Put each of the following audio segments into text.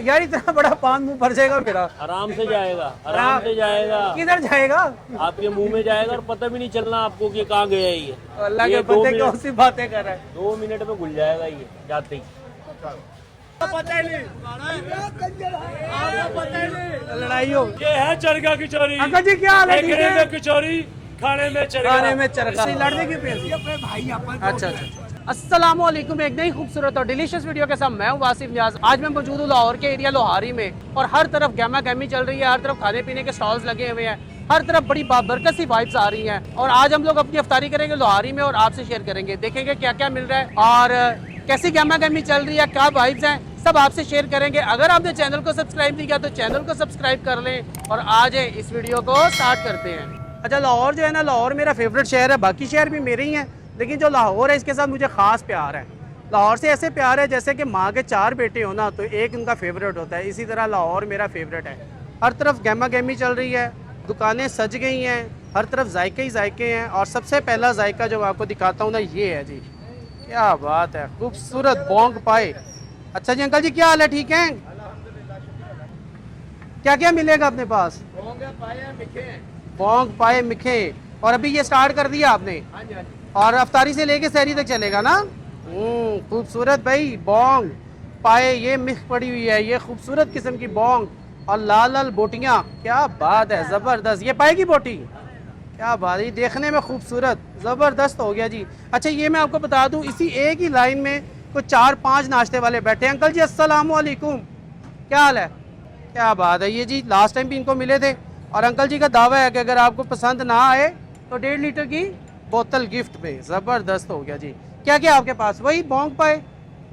यार इतना बड़ा पान मुंह भर जाएगा मेरा। आराम से जाएगा, आराम से जाएगा। किधर जाएगा? आपके मुंह में जाएगा और पता भी नहीं चलना आपको कि कहाँ गया ये। अल्लाह के बंदे कौन सी बातें कर रहा है। 2 मिनट में घुल जाएगा ये जाते ही। लड़ाई हो। ये है चरगा कचौरी। अंकल जी क्या हाल है? ठीक है? कचौरी खाने में चरगा। खाने में चरगा। लड़ने की पेड़। अच्छा अच्छा। अस्सलाम वालेकुम, एक नई खूबसूरत और डिलीशियस वीडियो के साथ मैं हूं वासिफ नियाज। आज मैं मौजूद हूं लाहौर के एरिया लोहारी में और हर तरफ गहमा गहमी चल रही है, हर तरफ खाने पीने के स्टॉल्स लगे हुए हैं, हर तरफ बड़ी बाबरकत सी वाइब्स आ रही हैं। और आज हम लोग अपनी अफ्तारी करेंगे लोहारी में और आपसे शेयर करेंगे, देखेंगे क्या क्या मिल रहा है और कैसी गहमा गहमी चल रही है, क्या वाइब्स हैं, सब आपसे शेयर करेंगे। अगर आपने चैनल को सब्सक्राइब नहीं किया तो चैनल को सब्सक्राइब कर लें और आज इस वीडियो को स्टार्ट करते हैं। अच्छा, लाहौर जो है ना, लाहौर मेरा फेवरेट शहर है, बाकी शहर भी मेरे ही हैं, लेकिन जो लाहौर है इसके साथ मुझे ख़ास प्यार है। लाहौर से ऐसे प्यार है जैसे कि माँ के 4 बेटे हो ना तो एक उनका फेवरेट होता है, इसी तरह लाहौर मेरा फेवरेट है। हर तरफ गहमा गहमी चल रही है, दुकानें सज गई हैं, हर तरफ जायके ही जायके हैं। और सबसे पहला जायका जो आपको दिखाता हूँ ना, ये है जी, क्या बात है, खूबसूरत बोंग पाए। अच्छा जी अंकल जी क्या हाल है, ठीक हैं? क्या क्या मिलेगा अपने पास? बोंग पाए मिखे। और अभी ये स्टार्ट कर दिया आपने और अफ्तारी से लेके सहरी तक चलेगा ना? खूबसूरत भाई बोंग पाए, ये मिख पड़ी हुई है, ये खूबसूरत किस्म की बोंग और लाल लाल बोटियाँ, क्या बात है, ज़बरदस्त। ये पाए की बोटी, क्या बात है, देखने में खूबसूरत, ज़बरदस्त हो गया जी। अच्छा ये मैं आपको बता दूं, इसी एक ही लाइन में कुछ 4-5 नाश्ते वाले बैठे हैं। अंकल जी अस्सलाम वालेकुम, क्या हाल है? क्या बात है। ये जी लास्ट टाइम भी इनको मिले थे और अंकल जी का दावा है कि अगर आपको पसंद ना आए तो 1.5 लीटर की बोतल गिफ्ट में। ज़बरदस्त हो गया जी। क्या क्या आपके पास? वही बोंग पाए,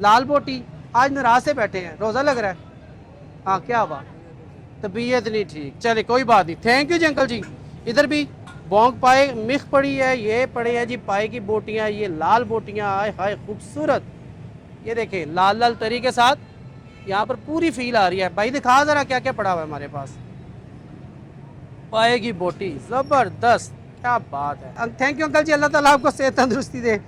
लाल बोटी। आज नाराज से बैठे हैं, रोज़ा लग रहा है? हाँ क्या बात, तबीयत नहीं ठीक, चले कोई बात नहीं, थैंक यू जी अंकल जी। इधर भी बोंग पाए मिख पड़ी है, ये पड़े है जी पाए की बोटियाँ, ये लाल बोटियाँ, आए हाय खूबसूरत। ये देखें लाल लाल तरी के साथ यहाँ पर पूरी फील आ रही है। भाई दिखा ज़रा क्या क्या पड़ा हुआ है हमारे पास। पाए की बोटी, ज़बरदस्त, क्या बात है। थैंक यू अंकल जी, अल्लाह ताला आपको सेहत तंदुरुस्ती दे।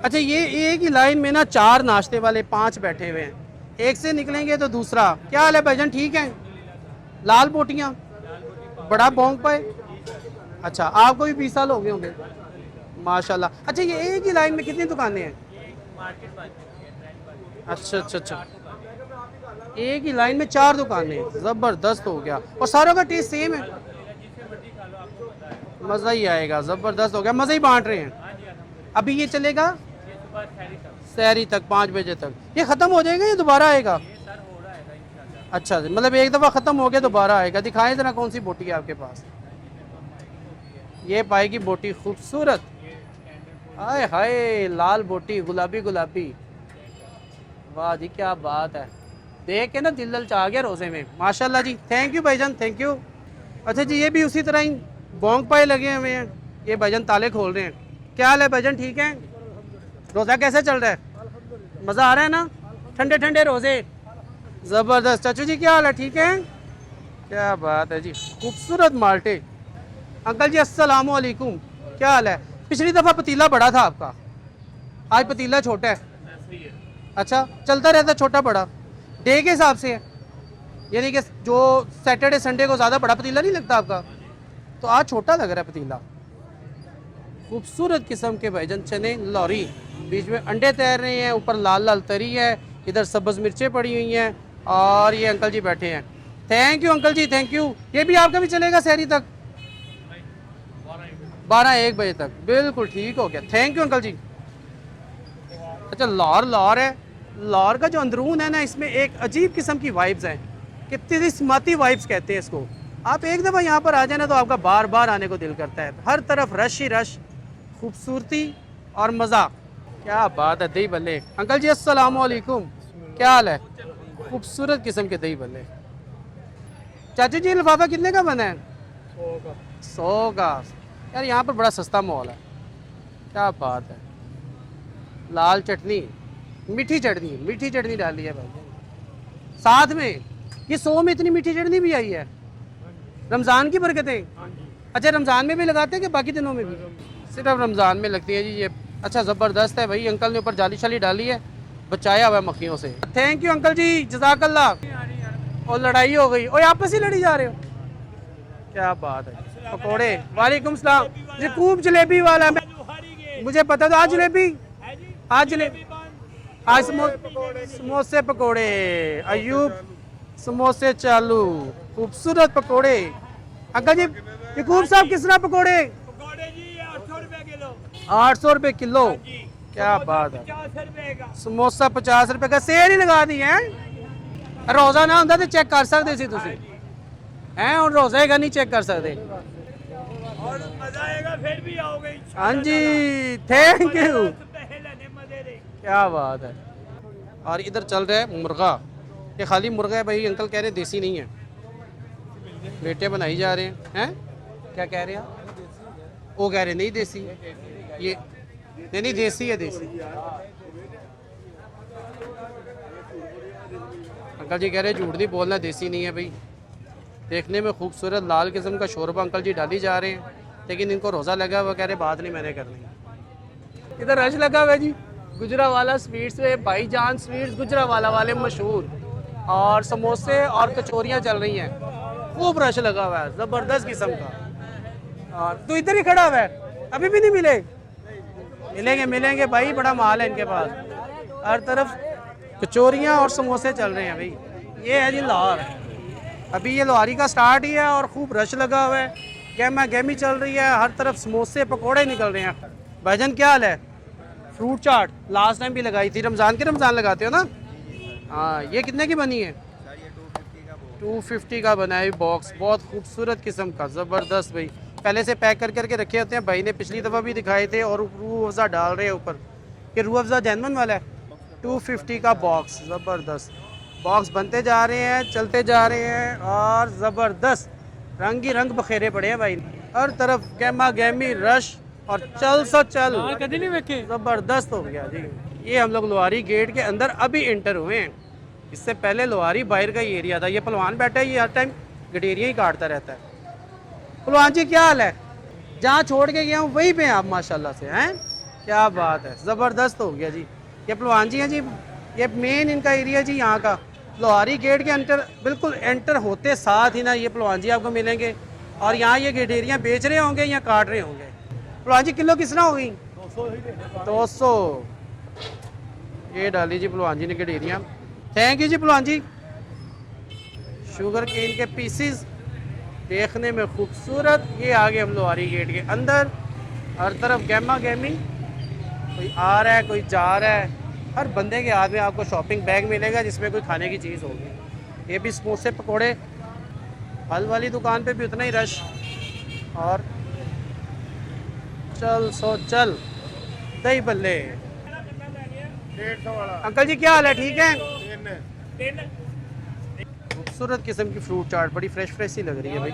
अच्छा ये एक ही लाइन में ना 4 नाश्ते वाले 5 बैठे हुए हैं, एक से निकलेंगे तो दूसरा। क्या हाल है भाईजान, ठीक है? लाल बोटियाँ, बड़ा बोंग पाए। अच्छा आपको भी 20 साल हो गए होंगे माशाल्लाह। अच्छा ये एक ही लाइन में कितनी दुकानें हैं? अच्छा अच्छा अच्छा, एक ही लाइन में 4 दुकानें, ज़बरदस्त हो गया। और सारों का टेस्ट सेम है, मज़ा ही आएगा, ज़बरदस्त हो गया, मज़ा ही बांट रहे हैं। अभी ये चलेगा सहरी तक 5 बजे तक, ये ख़त्म हो जाएगा या दोबारा आएगा? अच्छा मतलब एक दफ़ा ख़त्म हो गया दोबारा आएगा। दिखाएं ज़रा कौन सी बोटी है आपके पास। ये पाए की बोटी खूबसूरत, हाय हाय, लाल बोटी, गुलाबी गुलाबी, वाह जी क्या बात है। देख के ना दिल ललचा गया रोज़े में, माशाल्लाह जी। थैंक यू भाईजान, थैंक यू। अच्छा जी ये भी उसी तरह ही बोंग पाए लगे हुए हैं, ये भाईजान ताले खोल रहे हैं। क्या हाल है भाईजान, ठीक है? रोज़ा कैसे चल रहा है? मज़ा आ रहा है ना, ठंडे ठंडे रोज़े, ज़बरदस्त। चाचू जी क्या हाल है, ठीक है? क्या बात है जी, खूबसूरत माल्टे। अंकल जी अस्सलाम वालेकुम, क्या हाल है? पिछली दफ़ा पतीला बड़ा था आपका, आज पतीला छोटा है। अच्छा चलता रहता छोटा बड़ा, डे के हिसाब से है, यानी कि जो सैटरडे संडे को ज़्यादा बड़ा पतीला नहीं लगता आपका, तो आज छोटा लग रहा है पतीला। खूबसूरत किस्म के भाईजान चने लौरी, बीच में अंडे तैर रहे हैं, ऊपर लाल लाल तरी है, इधर सब्ज़ मिर्चें पड़ी हुई हैं और ये अंकल जी बैठे हैं। Thank you uncle ji, thank you. ये भी आपका भी चलेगा सहरी तक 12-1 बजे तक, बिल्कुल ठीक हो गया, थैंक यू अंकल जी। अच्छा लाहौर लाहौर है, लाहौर का जो अंदरून है ना, इसमें एक अजीब किस्म की वाइब्स हैं, कि तिरिस्माती वाइब्स कहते हैं इसको। आप एक दफ़ा यहाँ पर आ जाए ना तो आपका बार बार आने को दिल करता है। हर तरफ रश ही रश, खूबसूरती और मज़ा, क्या बात है। दही बल्ले, अंकल जी अस्सलाम वालेकुम, क्या हाल है? खूबसूरत किस्म के दही बल्ले। चाचू जी लिफाफा कितने का बना है? 100 का। यार यहाँ पर बड़ा सस्ता माहौल है, क्या बात है। लाल चटनी, मीठी चटनी डाली है भाई साथ में। ये 100 में इतनी मीठी चटनी भी आई है, रमज़ान की बरकतें। अच्छा रमज़ान में भी लगाते हैं कि बाकी दिनों में भी? सिर्फ रमज़ान में लगती है जी ये। अच्छा ज़बरदस्त है भाई, अंकल ने ऊपर जाली शाली डाली है बचाया हुआ है मक्खियों से। थैंक यू अंकल जी, जज़ाक अल्लाह। और लड़ाई हो गई, और आपस ही लड़ी जा रहे हो, क्या बात है। पकोड़े, वालेकुम सलाम जी। खूब जलेबी वाला, मुझे पता था। आज जलेबी, आज जलेबी, आज समोसे पकोड़े। अयूब समोसे चालू, खूबसूरत पकोड़े। अंकल जी यकूब साहब किस तरह पकोड़े? 800 रुपए किलो, क्या बात है। समोसा 50 रुपए का, सेल ही लगा दी है। रोजा ना होंदा तो चेक कर सकते सी तुसी हैं, हुण रोजा हैगा नहीं चेक कर सकते। और मजा आएगा, फिर भी आओगे। हाँ जी, थैंक यू, क्या बात है। और इधर चल रहा है मुर्गा, ये खाली मुर्गा है भाई। अंकल कह रहे हैं देसी नहीं है, बेटे बनाई जा रहे हैं। क्या कह रहे हैं आप? वो कह रहे नहीं देसी, ये नहीं देसी है, देसी। अंकल जी कह रहे झूठ नहीं बोलना, देसी नहीं है भाई। देखने में खूबसूरत लाल किस्म का शोरबा अंकल जी डाली जा रहे हैं, लेकिन इनको रोज़ा लगा हुआ, कह रहे बात नहीं मैंने करनी। इधर रश लगा हुआ है जी, गुजरावाला स्वीट्स में, भाईजान स्वीट्स गुजरावाला वाले मशहूर, और समोसे और कचौरियाँ चल रही हैं। खूब रश लगा हुआ है, ज़बरदस्त किस्म का। और तो इधर ही खड़ा हुआ है, अभी भी नहीं मिले? मिलेंगे मिलेंगे भाई, बड़ा माल है इनके पास। हर तरफ कचौरियाँ और समोसे चल रहे हैं भाई। ये है जी लाहौर, अभी ये लोहारी का स्टार्ट ही है और खूब रश लगा हुआ है, गहमा गहमी चल रही है, हर तरफ समोसे पकोड़े निकल रहे हैं। भाईजान क्या हाल है? फ्रूट चाट लास्ट टाइम भी लगाई थी, रमज़ान के रमज़ान लगाते हो ना? हाँ, ये कितने की बनी है? 250 का बना है बॉक्स, बहुत खूबसूरत किस्म का, ज़बरदस्त भाई। पहले से पैक कर करके रखे होते हैं भाई ने, पिछली दफ़ा भी दिखाए थे। और रूह अफ़ज़ा डाल रहे हैं ऊपर, ये रूह अफ़ज़ा जैनमन वाला है। 250 का बॉक्स, ज़बरदस्त बॉक्स बनते जा रहे हैं, चलते जा रहे हैं, और ज़बरदस्त रंग ही रंग बखेरे पड़े हैं भाई। हर तरफ गहमा गहमी रश, और चल सो चल, ज़बरदस्त हो गया जी। ये हम लोग लोहारी गेट के अंदर अभी इंटर हुए हैं, इससे पहले लोहारी बाहर का ही एरिया था। ये पहलवान बैठा है, ये हर टाइम गडेरियाँ ही काटता रहता है। पहलवान जी क्या हाल है? जहाँ छोड़ के गया हूँ वहीं पे आप माशाल्लाह से हैं, क्या बात है, ज़बरदस्त हो गया जी। ये पहलवान जी हैं जी, ये मेन इनका एरिया जी यहाँ का। लोहारी गेट के अंदर बिल्कुल एंटर होते साथ ही ना ये पहलवान जी आपको मिलेंगे, और यहाँ ये गडेरियाँ बेच रहे होंगे या काट रहे होंगे। पहलवान जी किलो किस तरह हो गई? 200। ये डाली जी पहलवान जी ने गडेरियाँ। थैंक यू जी पहलवान जी। शुगर केन के पीसीस देखने में खूबसूरत। ये आगे हम लोहारी गेट के अंदर, हर तरफ गहमा गहमी, कोई आ रहा है कोई जा रहा है। हर बंदे के हाथ में आपको शॉपिंग बैग मिलेगा जिसमें कोई खाने की चीज़ होगी। ये भी समोसे पकोड़े, फल वाली दुकान पे भी उतना ही रश, और चल सो चल दही बल्ले। अंकल जी क्या हाल है? ठीक है। खूबसूरत किस्म की फ्रूट चाट, बड़ी फ्रेश फ्रेश सी लग रही है भाई।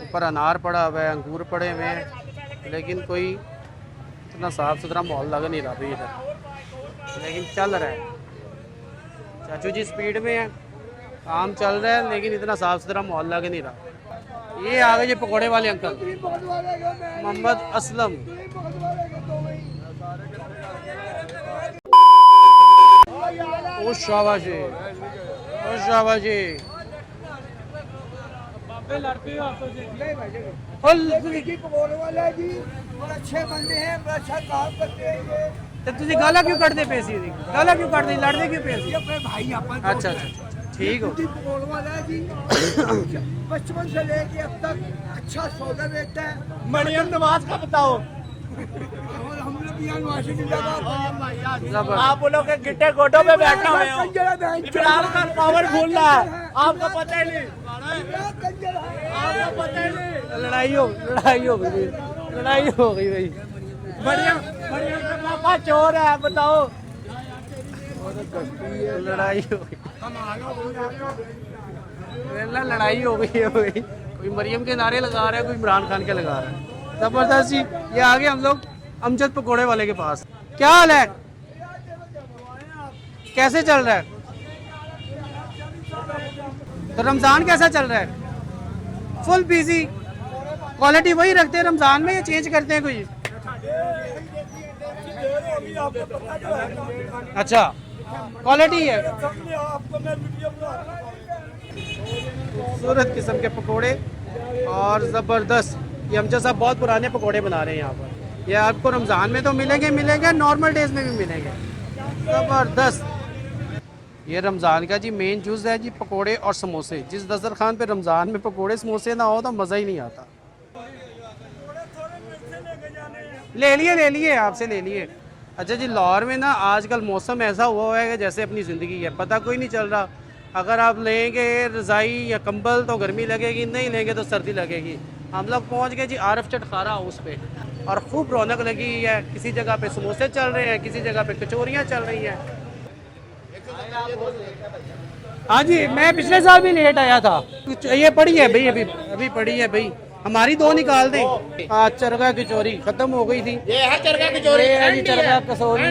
ऊपर अनार पड़ा हुआ है, अंगूर पड़े हुए हैं, लेकिन कोई इतना साफ़ सुथरा माहौल लग नहीं रहा भाई इधर, लेकिन चल रहा है। चाचू जी स्पीड में है, काम चल रहा है, लेकिन इतना साफ़ सुथरा माहौल लग नहीं रहा। ये आ गए जी पकौड़े वाले अंकल, मोहम्मद असलम। ओ शाबाशी, ओ शाबाशी। तो तुझे गाला क्यों कटते पे सी? गाला क्यों कटते, लड़ते क्यों पे सी? अच्छा अच्छा ठीक हो। बचपन से लेके अब तक अच्छा सौदा देता है। मरियम नवाज का बताओ। आप बोलो कि गिट्टे गोटों पे बैठा हुए हो, इमरान खान पावरफुल है, आपको पता ही नहीं, आपको पता ही नहीं। लड़ाई हो गई, लड़ाई हो गई भाई। मरियम का पापा चोर है, बताओ। लड़ाई हो गई, लड़ाई हो गई है भाई। कोई मरियम के नारे लगा रहा है, कोई इमरान खान के लगा रहा है। जबरदस्त जी। ये आगे हम लोग अमजद पकोड़े वाले के पास। क्या हाल है? कैसे चल रहा है? तो रमज़ान कैसा चल रहा है? Full busy. क्वालिटी वही रखते हैं रमज़ान में या चेंज करते हैं कोई? अच्छा क्वालिटी है। खूबसूरत किस्म के पकोड़े और ज़बरदस्त। ये अमजद साहब बहुत पुराने पकोड़े बना रहे हैं यहाँ पर। ये आपको रमज़ान में तो मिलेंगे, नॉर्मल डेज में भी मिलेंगे। ज़बरदस्त। ये रमज़ान का जी मेन जूस है जी, पकोड़े और समोसे। जिस दस्तरखान पे रमज़ान में पकोड़े समोसे ना हो तो मज़ा ही नहीं आता। ले लिए आपसे ले लिए। अच्छा जी, लाहौर में ना आजकल मौसम ऐसा हुआ है कि जैसे अपनी ज़िंदगी है, पता कोई नहीं चल रहा। अगर आप लेंगे रज़ाई या कंबल तो गर्मी लगेगी, नहीं लेंगे तो सर्दी लगेगी। हम लोग पहुँच गए जी आरफ चटखारा हाउस पे और खूब रौनक लगी है। किसी जगह पे समोसे चल रहे हैं, किसी जगह पे कचौरियाँ चल रही हैं। हाँ जी, मैं पिछले साल भी लेट आया था। ये पड़ी है भाई, अभी पड़ी है भाई, हमारी दो निकाल दें। चरगा कचौरी खत्म हो गई थी। ये है चरगा कचौरी, ये है जी चरगा कचौरी।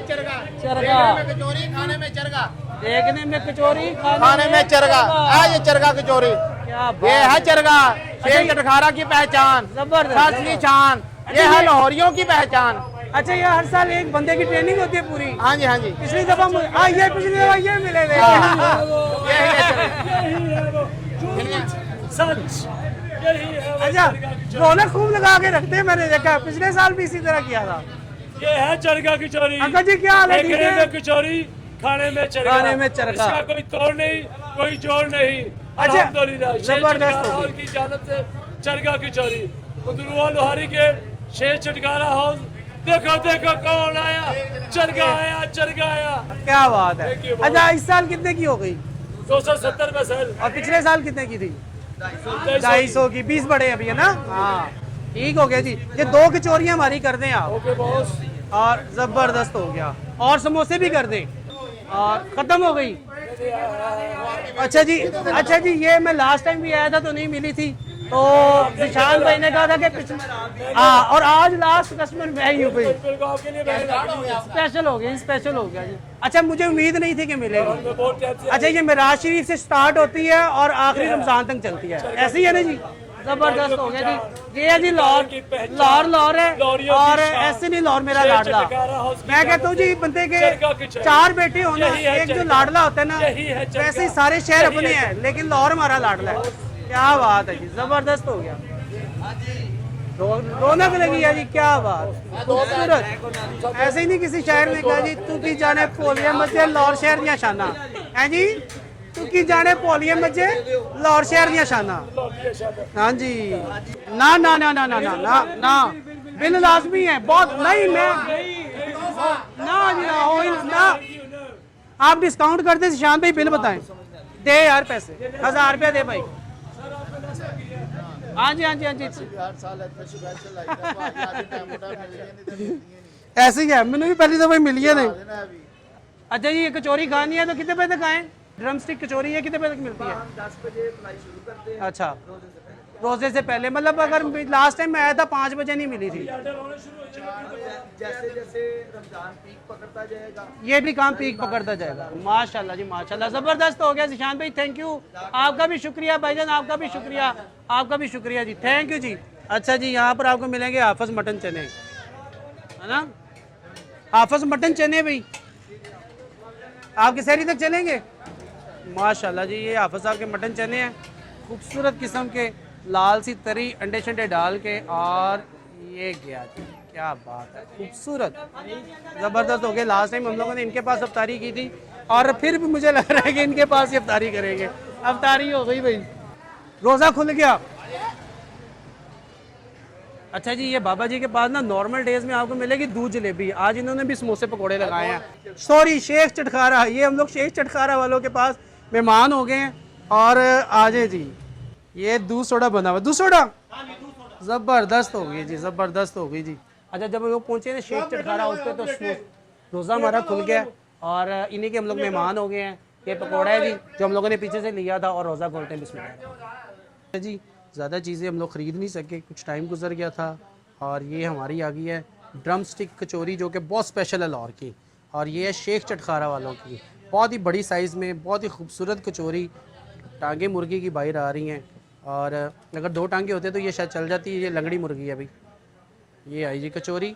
चरगा कचौरी खाने में चरगा, देखने में कचौरी, खाने में चरगा। ये चरगा कचौरी, क्या ये है चरगा। शेख चटखारा की पहचान, जबरदस्त। असली शान, ये है लाहौरियों की पहचान। अच्छा, ये हर साल एक बंदे की ट्रेनिंग होती है पूरी? हाँ जी, हाँ जी। पिछली दफा ये पिछली दफा ये मिले थे। अच्छा, रौनक खूब लगा के रखते हैं, मैंने देखा। पिछले साल भी इसी तरह किया था। ये है चरगा कचौरी। अंकल जी क्या हाल है? ठीक देखने है? में कचौरी, खाने में चरगा। खाने में चरगा। इसका कोई तोड़ नहीं, कोई जोड़ नहीं। अच्छा, अल्हम्दुलिल्लाह, शेख जबरदस्त चटखारा होगी। हाउस की जानब से चरगा कचौरी, उधरुआ लोहारी के शेख चटखारा हाउस। देखो देखो कौन आया, चरगा आया, चरगा आया। क्या बात है। अच्छा, इस साल कितने की हो गई 270 में सर, और पिछले साल कितने की थी? 250 की। 20 बड़े अभी है ना? हाँ, ठीक हो गया जी। ये दो कचौरियाँ हमारी कर दें आप। Okay boss. और ज़बरदस्त हो गया। और समोसे भी कर दें। और ख़त्म हो गई। अच्छा जी, ये मैं लास्ट टाइम भी आया था तो नहीं मिली थी, तो निशान भाई ने कहा था कि हाँ, और आज लास्ट कस्टमर मैं ही हूँ भाई। स्पेशल हो गया जी। अच्छा, मुझे उम्मीद नहीं थी कि मिलेगी। अच्छा, ये मिराज शरीफ से स्टार्ट होती है और आखिरी रमजान तक चलती है, ऐसे ही है ना जी? जबरदस्त हो गया जी। ये है जी लाहौर है, और ऐसे नहीं लाहौर मेरा लाडला। मैं कहता हूँ जी, बंदे के 4 बेटे होना, एक जो लाडला होता है ना, वैसे ही सारे शहर अपने हैं, लेकिन लाहौर हमारा लाडला है। क्या बात है जी, जबरदस्त हो गया। रौनक लगी है जी, क्या बात। खूबसूरत। ऐसे ही नहीं किसी शहर ने कहा जी, तू की जाने पोलिया मजे लाहौर शहर दिया शाना है जी, तू की जाने पोलिया मजे लाहौर शहर दिया शाना। हाँ जी, ना ना ना ना ना ना ना ना, बिल लाजमी है। बहुत नहीं, मैं ना जी, ना हो ही ना। आप डिस्काउंट कर दे शान भाई, बिल बताएं। दे यार पैसे, 1000 रुपया दे भाई। हाँ जी। ऐसे ही है, मैंने भी पहली दफा मिली है नहीं। अच्छा जी, ये कचौरी खानी है तो कितने बजे तक आए? ड्रम स्टिक कचौरी है, कितने बजे तक मिलती है? 10 बजे शुरू करते हैं। अच्छा, रोजे से पहले, मतलब अगर लास्ट टाइम मैं आया था 5 बजे नहीं मिली थी। जैसे जैसे रमजान पीक पकड़ता जाएगा, ये भी काम पीक पकड़ता जाएगा। माशाल्लाह जी, माशाल्लाह, जबरदस्त हो गया। जिशान भाई थैंक यू, आपका भी शुक्रिया भाईजान, आपका भी शुक्रिया जी, थैंक यू जी। अच्छा जी, यहाँ पर आपको मिलेंगे हाफिज मटन चने, है ना? हाफिज मटन चने भाई आपके शहरी तक चलेंगे। माशाल्लाह जी, ये हाफिज साहब के मटन चने हैं, खूबसूरत किस्म के, लाल सी तरी अंडे शंडे डाल के। और ये गया जी, क्या बात है, खूबसूरत, ज़बरदस्त हो गया। लास्ट टाइम हम लोगों ने इनके पास अफ्तारी की थी और फिर भी मुझे लग रहा है कि इनके पास ही अफ्तारी करेंगे। अफ्तारी हो गई भाई, रोज़ा खुल गया। अच्छा जी, ये बाबा जी के पास ना नॉर्मल डेज में आपको मिलेगी दूध जलेबी। आज इन्होंने भी समोसे पकोड़े लगाए हैं। सॉरी, शेख चटखारा, ये हम लोग शेख चटखारा वालों के पास मेहमान हो गए हैं। और आजे जी, ये दूध सोडा बना हुआ, दूध सोडा ज़बरदस्त हो गई जी, ज़बरदस्त हो गई जी। अच्छा, जब वो पहुंचे ना शेख चटखारा हाउस पे, तो रोज़ा हमारा खुल गया और इन्हीं के हम लोग मेहमान हो गए हैं। ये पकौड़ा है जी, जो हम लोगों ने पीछे से लिया था, और रोज़ा खोलते हैं बिस्मिल्लाह जी। ज़्यादा चीज़ें हम लोग ख़रीद नहीं सके, कुछ टाइम गुजर गया था। और ये हमारी आ गई है ड्रम स्टिक कचौरी, जो कि बहुत स्पेशल है लाहौर की। और ये है शेख चटखारा वालों की, बहुत ही बड़ी साइज़ में, बहुत ही खूबसूरत कचौरी। टांगे मुर्गी की बाहर आ रही हैं, और अगर 2 टांगे होते तो ये शायद चल जाती है। ये लंगड़ी मुर्गी है भाई। ये आई जी कचौरी,